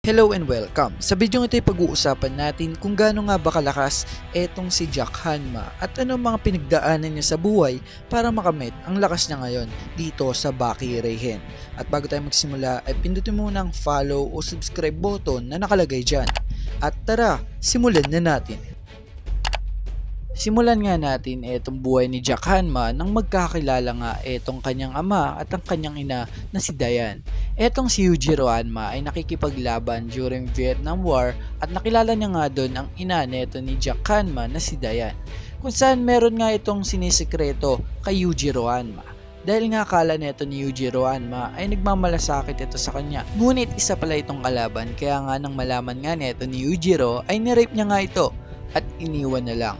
Hello and welcome! Sa video ito ay pag-uusapan natin kung gaano nga ba kalakas etong si Jack Hanma at ano mga pinagdaanan niya sa buhay para makamit ang lakas niya ngayon dito sa Baki Reihen. At bago tayo magsimula ay pindutin mo ng follow o subscribe button na nakalagay dyan. At tara, simulan na natin! Simulan nga natin etong buhay ni Jack Hanma nang magkakilala nga etong kanyang ama at ang kanyang ina na si Diane. Etong si Yujiro Hanma ay nakikipaglaban during Vietnam War at nakilala niya nga doon ang ina neto ni Jack Hanma na si Diane. Kung saan meron nga itong sinisekreto kay Yujiro Hanma. Dahil nga akala neto ni Yujiro Hanma ay nagmamalasakit ito sa kanya. Ngunit isa pala itong kalaban kaya nga nang malaman nga neto ni Yujiro ay nirape niya nga ito at iniwan na lang.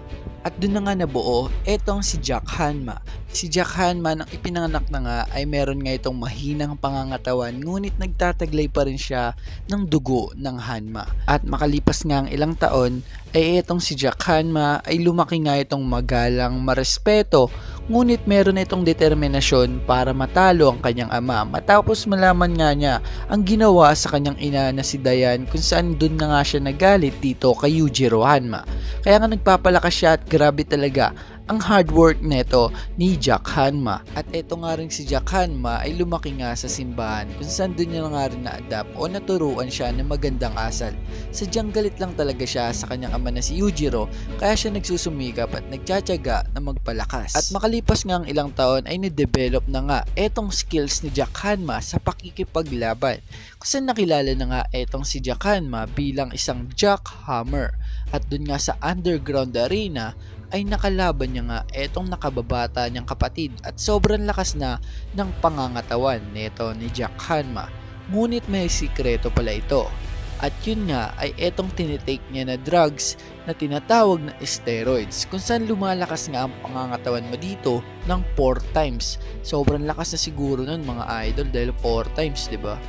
At doon na nga nabuo etong si Jack Hanma. Si Jack Hanma nang ipinanganak na nga ay meron nga itong mahinang pangangatawan ngunit nagtataglay pa rin siya ng dugo ng Hanma. At makalipas nga ang ilang taon ay etong si Jack Hanma ay lumaki nga itong magalang, marespeto ngunit meron itong determinasyon para matalo ang kanyang ama matapos malaman nga niya ang ginawa sa kanyang ina na si Diane kung saan doon na nga siya nagalit dito kay Yujiro Hanma. Kaya nga nagpapalakas siya at grabe talaga ang hard work neto ni Jack Hanma. At eto nga rin si Jack Hanma ay lumaki nga sa simbahan kung saan doon niya nga rin na-adapt o naturuan siya ng magandang asal. Sadyang galit lang talaga siya sa kanyang ama na si Yujiro kaya siya nagsusumikap at nagtsatsaga na magpalakas. At makalipas nga ang ilang taon ay ni-develop na nga etong skills ni Jack Hanma sa pakikipaglaban. Kung saan nakilala na nga etong si Jack Hanma bilang isang Jack Hammer. At doon nga sa underground arena ay nakalaban niya nga etong nakababata niyang kapatid at sobrang lakas na ng pangangatawan neto ni Jack Hanma. Ngunit may sikreto pala ito. At yun nga ay etong tinitake niya na drugs na tinatawag na steroids kung saan lumalakas nga ang pangangatawan mo dito ng 4 times. Sobrang lakas na siguro nun mga idol dahil 4 times, diba?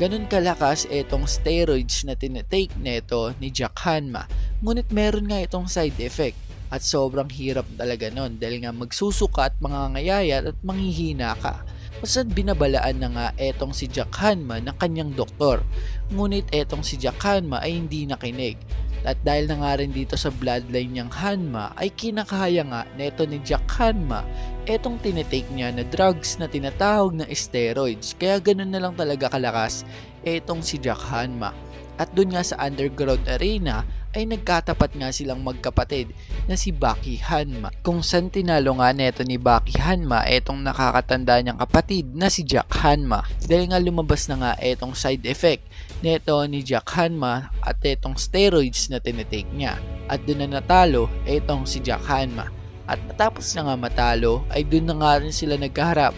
Ganun kalakas etong steroids na tinitake neto ni Jack Hanma. Ngunit meron nga itong side effect. At sobrang hirap talaga nun dahil nga magsusuka at mangangayayat at manghihina ka. Kasi binabalaan na nga etong si Jack Hanma ng kanyang doktor. Ngunit etong si Jack Hanma ay hindi nakinig. At dahil na nga rin dito sa bloodline niyang Hanma ay kinakaya nga neto ni Jack Hanma etong tinitake niya na drugs na tinatawag na steroids. Kaya ganun na lang talaga kalakas etong si Jack Hanma. At dun nga sa underground arena ay nagkatapat nga silang magkapatid na si Baki Hanma. Kung saan tinalo nga neto ni Baki Hanma etong nakakatanda niyang kapatid na si Jack Hanma. Dahil nga lumabas na nga etong side effect neto ni Jack Hanma at etong steroids na tinitake niya. At dun na natalo etong si Jack Hanma. At matapos na nga matalo ay dun na nga rin sila nagkaharap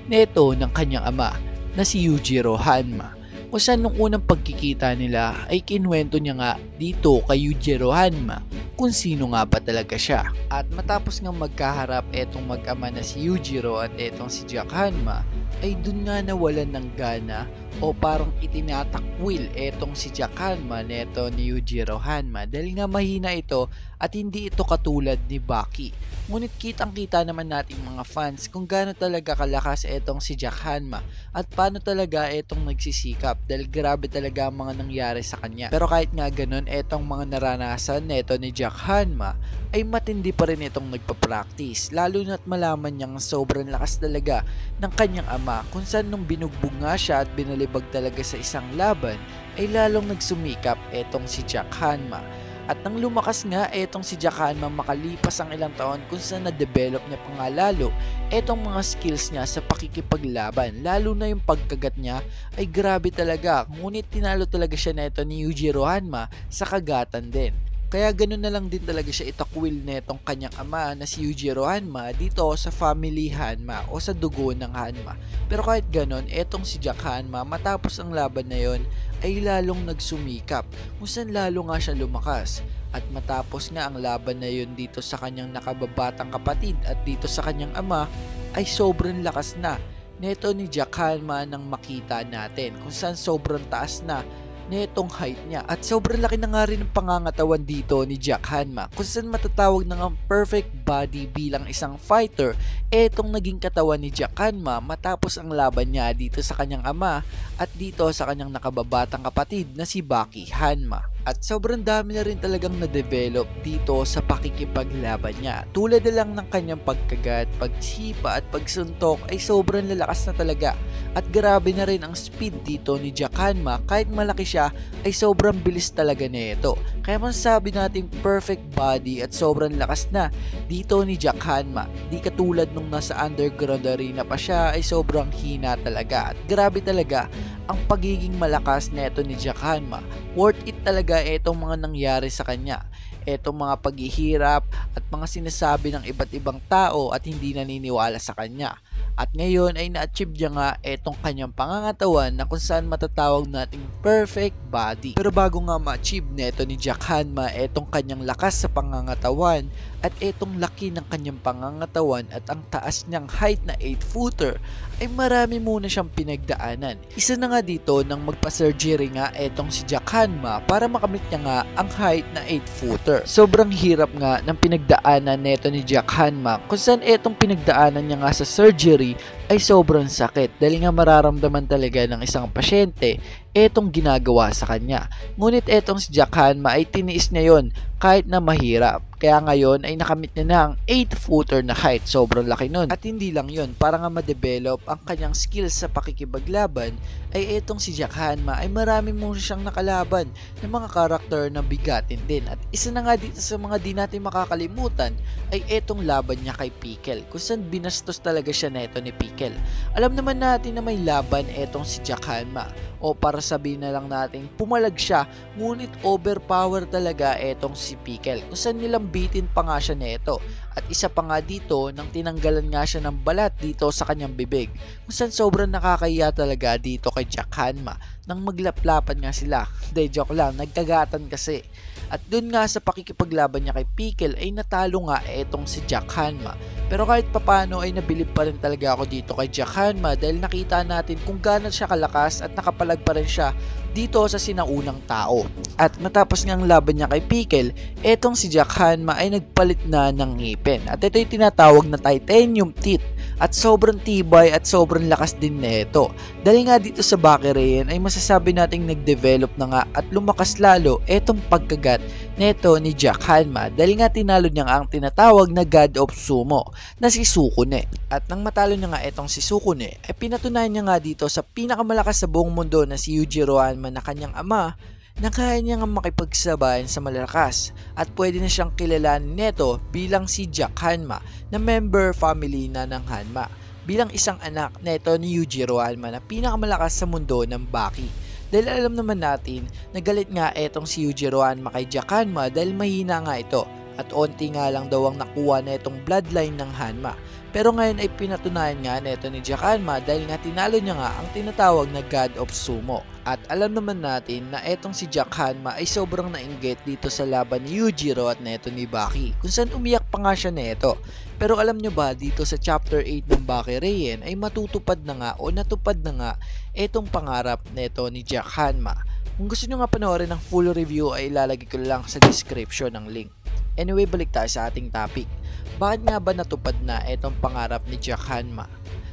neto ng kanyang ama na si Yujiro Hanma. Kung saan nung unang pagkikita nila ay kinwento niya nga dito kay Yujiro Hanma kung sino nga ba talaga siya. At matapos nga magkaharap etong mag-ama na si Yujiro at etong si Jack Hanma ay dun nga nawalan ng gana o parang itinatakwil etong si Jack Hanma neto ni Yujiro Hanma dahil nga mahina ito at hindi ito katulad ni Baki. Ngunit kitang kita naman nating mga fans kung gaano talaga kalakas etong si Jack Hanma at paano talaga etong nagsisikap dahil grabe talaga ang mga nangyari sa kanya. Pero kahit nga ganun etong mga naranasan neto ni Jack Hanma ay matindi pa rin itong nagpa-practice lalo na't malaman niyang sobrang lakas talaga ng kanyang ama kung saan nung binugbog nga siya at binalibag talaga sa isang laban ay lalong nagsumikap etong si Jack Hanma. At nang lumakas nga etong si Jack Hanma makalipas ang ilang taon kung saan na-develop niya pa nga lalo etong mga skills niya sa pakikipaglaban. Lalo na yung pagkagat niya ay grabe talaga. Ngunit tinalo talaga siya neto ni Yujiro Hanma sa kagatan din. Kaya ganun na lang din talaga siya itakwil netong kanyang ama na si Yujiro Hanma dito sa family Hanma o sa dugo ng Hanma. Pero kahit ganun, etong si Jack Hanma matapos ang laban na yon ay lalong nagsumikap kung saan lalo nga siya lumakas. At matapos nga ang laban na yon dito sa kanyang nakababatang kapatid at dito sa kanyang ama ay sobrang lakas na neto ni Jack Hanma nang makita natin kung saan sobrang taas na netong height niya. At sobrang laki na nga rin ng pangangatawan dito ni Jack Hanma, kung saan matatawag na ang perfect body bilang isang fighter. Etong naging katawan ni Jack Hanma matapos ang laban niya dito sa kanyang ama at dito sa kanyang nakababatang kapatid na si Bucky Hanma. At sobrang dami na rin talagang na-develop dito sa pakikipaglaban niya. Tulad na lang ng kanyang pagkagat, pagsipa at pagsuntok ay sobrang lalakas na talaga. At grabe na rin ang speed dito ni Jack Hanma, kahit malaki siya ay sobrang bilis talaga nito. Kaya masasabi natin perfect body at sobrang lakas na dito ni Jack Hanma. Di katulad nung nasa underground arena pa siya ay sobrang hina talaga. At grabe talaga ang pagiging malakas neto ni Jack Hanma. Worth it talaga itong mga nangyari sa kanya. Itong mga paghihirap at mga sinasabi ng iba't ibang tao at hindi naniniwala sa kanya. At ngayon ay na-achieve niya nga itong kanyang pangangatawan na kung saan matatawag nating perfect body. Pero bago nga ma-achieve neto ni Jack Hanma itong kanyang lakas sa pangangatawan at itong laki ng kanyang pangangatawan at ang taas niyang height na 8-footer, ay marami muna siyang pinagdaanan. Isa na nga dito nang magpa-surgery nga etong si Jack Hanma para makamit niya nga ang height na 8-footer. Sobrang hirap nga ng pinagdaanan neto ni Jack Hanma, kung saan etong pinagdaanan niya nga sa surgery ay sobrang sakit dahil nga mararamdaman talaga ng isang pasyente etong ginagawa sa kanya. Ngunit etong si Jack Hanma ay tiniis niya yon kahit na mahirap. Kaya ngayon ay nakamit niya na ang 8-footer na height. Sobrang laki nun. At hindi lang yon, para nga ma-develop ang kanyang skills sa pakikipaglaban ay etong si Jack Hanma ay marami muna siyang nakalaban ng mga karakter na bigatin din. At isa na nga dito sa mga di natin makakalimutan ay etong laban niya kay Pickle, kung saan binastos talaga siya neto ni Pickle. Alam naman natin na may laban etong si Jack Hanma, o para sabihin na lang natin pumalag siya, ngunit overpower talaga etong si Pickle, kung saan nilambitin pa nga siya neto. At isa pa nga dito nang tinanggalan nga siya ng balat dito sa kanyang bibig, kung saan sobrang nakakahiya talaga dito kay Jack Hanma nang maglaplapan nga sila. Hindi, joke lang, nagkagatan kasi. At dun nga sa pakikipaglaban niya kay Pickle ay natalo nga etong si Jack Hanma. Pero kahit papano ay nabilib pa rin talaga ako dito kay Jack Hanma dahil nakita natin kung gaano siya kalakas at nakapalag pa rin siya dito sa sinaunang tao. At matapos nga ang laban niya kay Pickle, etong si Jack Hanma ay nagpalit na ng ngipin. At ito yung tinatawag na titanium teeth. At sobrang tibay at sobrang lakas din nito. Dahil nga dito sa Bakirayan ay masasabi nating nag-develop na nga at lumakas lalo etong pagkagat neto ni Jack Hanma dahil nga tinalo niya nga ang tinatawag na God of Sumo na si Sukune. At nang matalo niya nga etong si Sukune ay pinatunayan niya nga dito sa pinakamalakas sa buong mundo na si Yujiro Hanma na kanyang ama na kaya niya nga makipagsabayan sa malalakas at pwede na siyang kilalanin neto bilang si Jack Hanma na member family na ng Hanma, bilang isang anak neto ni Yujiro Hanma na pinakamalakas sa mundo ng Baki. Dahil alam naman natin na galit nga etong si Yujiro Hanma kay Jack Hanma dahil mahina nga ito at onti nga lang daw ang nakuha na itong bloodline ng Hanma. Pero ngayon ay pinatunayan nga neto ni Jack Hanma dahil nga tinalo niya nga ang tinatawag na God of Sumo. At alam naman natin na etong si Jack Hanma ay sobrang nainggit dito sa laban ni Yujiro at neto ni Baki, kung saan umiyak pa nga siya neto. Pero alam nyo ba, dito sa chapter 8 ng Bakirayan ay matutupad na nga o natupad na nga etong pangarap neto ni Jack Hanma. Kung gusto nyo nga panoorin ng full review ay ilalagay ko lang sa description ng link. Anyway, balik tayo sa ating topic. Bakit nga ba natupad na etong pangarap ni Jack Hanma?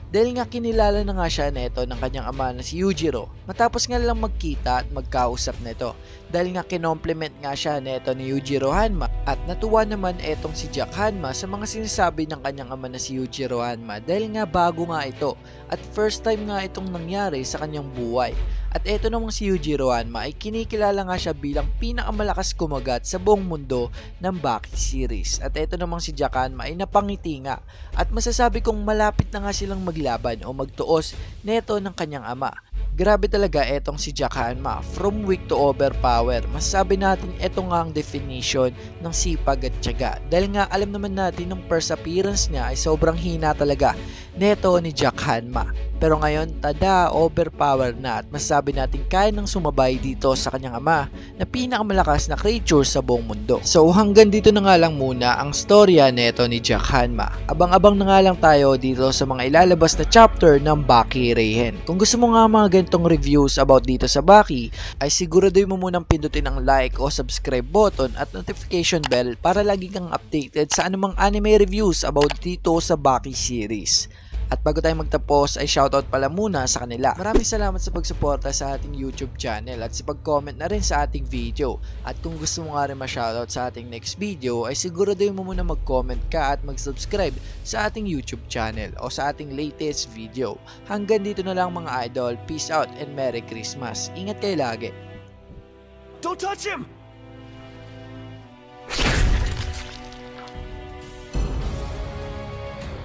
Dahil nga kinilala na nga siya neto ng kanyang ama na si Yujiro matapos nga lang magkita at magkausap neto. Dahil nga kinompliment nga siya neto ni Yujiro Hanma at natuwa naman etong si Jack Hanma sa mga sinasabi ng kanyang ama na si Yujiro Hanma dahil nga bago nga ito at first time nga itong nangyari sa kanyang buhay. At eto namang si Yujiro Hanma ay kinikilala nga siya bilang pinakamalakas kumagat sa buong mundo ng Baki series. At eto namang si Jack Hanma ay napangiti nga at masasabi kong malapit na nga silang maglaban o magtuos neto ng kanyang ama. Grabe talaga etong si Jack Hanma, from weak to overpower. Masasabi natin eto nga ang definition ng sipag at tiyaga. Dahil nga alam naman natin ng first appearance niya ay sobrang hina talaga neto ni Jack Hanma. Pero ngayon, tada, overpowered na at masasabi natin kaya nang sumabay dito sa kanyang ama na pinakamalakas na creature sa buong mundo. So hanggang dito na nga lang muna ang storya neto ni Jack Hanma. Abang-abang na nga lang tayo dito sa mga ilalabas na chapter ng Baki Reihen. Kung gusto mo nga mga ganitong reviews about dito sa Baki, ay siguraduhin mo munang pindutin ang like o subscribe button at notification bell para lagi kang updated sa anumang anime reviews about dito sa Baki series. At bago tayo magtapos ay shoutout pala muna sa kanila. Maraming salamat sa pagsuporta sa ating YouTube channel at sa pag-comment na rin sa ating video. At kung gusto mo nga rin ma-shoutout sa ating next video ay siguraduhin mo muna mag-comment ka at mag-subscribe sa ating YouTube channel o sa ating latest video. Hanggang dito na lang mga idol. Peace out and Merry Christmas. Ingat kayo lagi. Don't touch him!